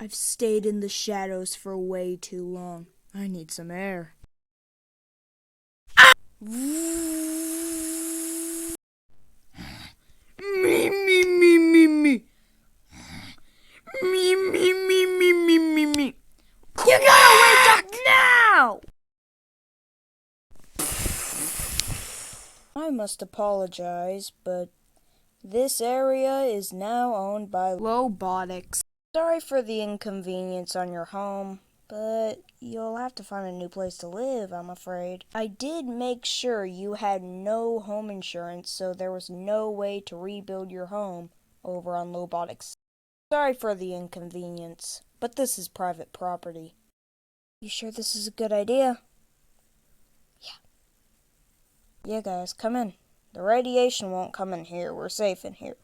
I've stayed in the shadows for way too long. I need some air. Me, me, me, me, me. Me, me, me, me, me, me, me. You gotta wake up now! I must apologize, but this area is now owned by Lobotix. Sorry for the inconvenience on your home, but you'll have to find a new place to live, I'm afraid. I did make sure you had no home insurance, so there was no way to rebuild your home over on Lobotix. Sorry for the inconvenience, but this is private property. You sure this is a good idea? Yeah, guys, come in. The radiation won't come in here. We're safe in here.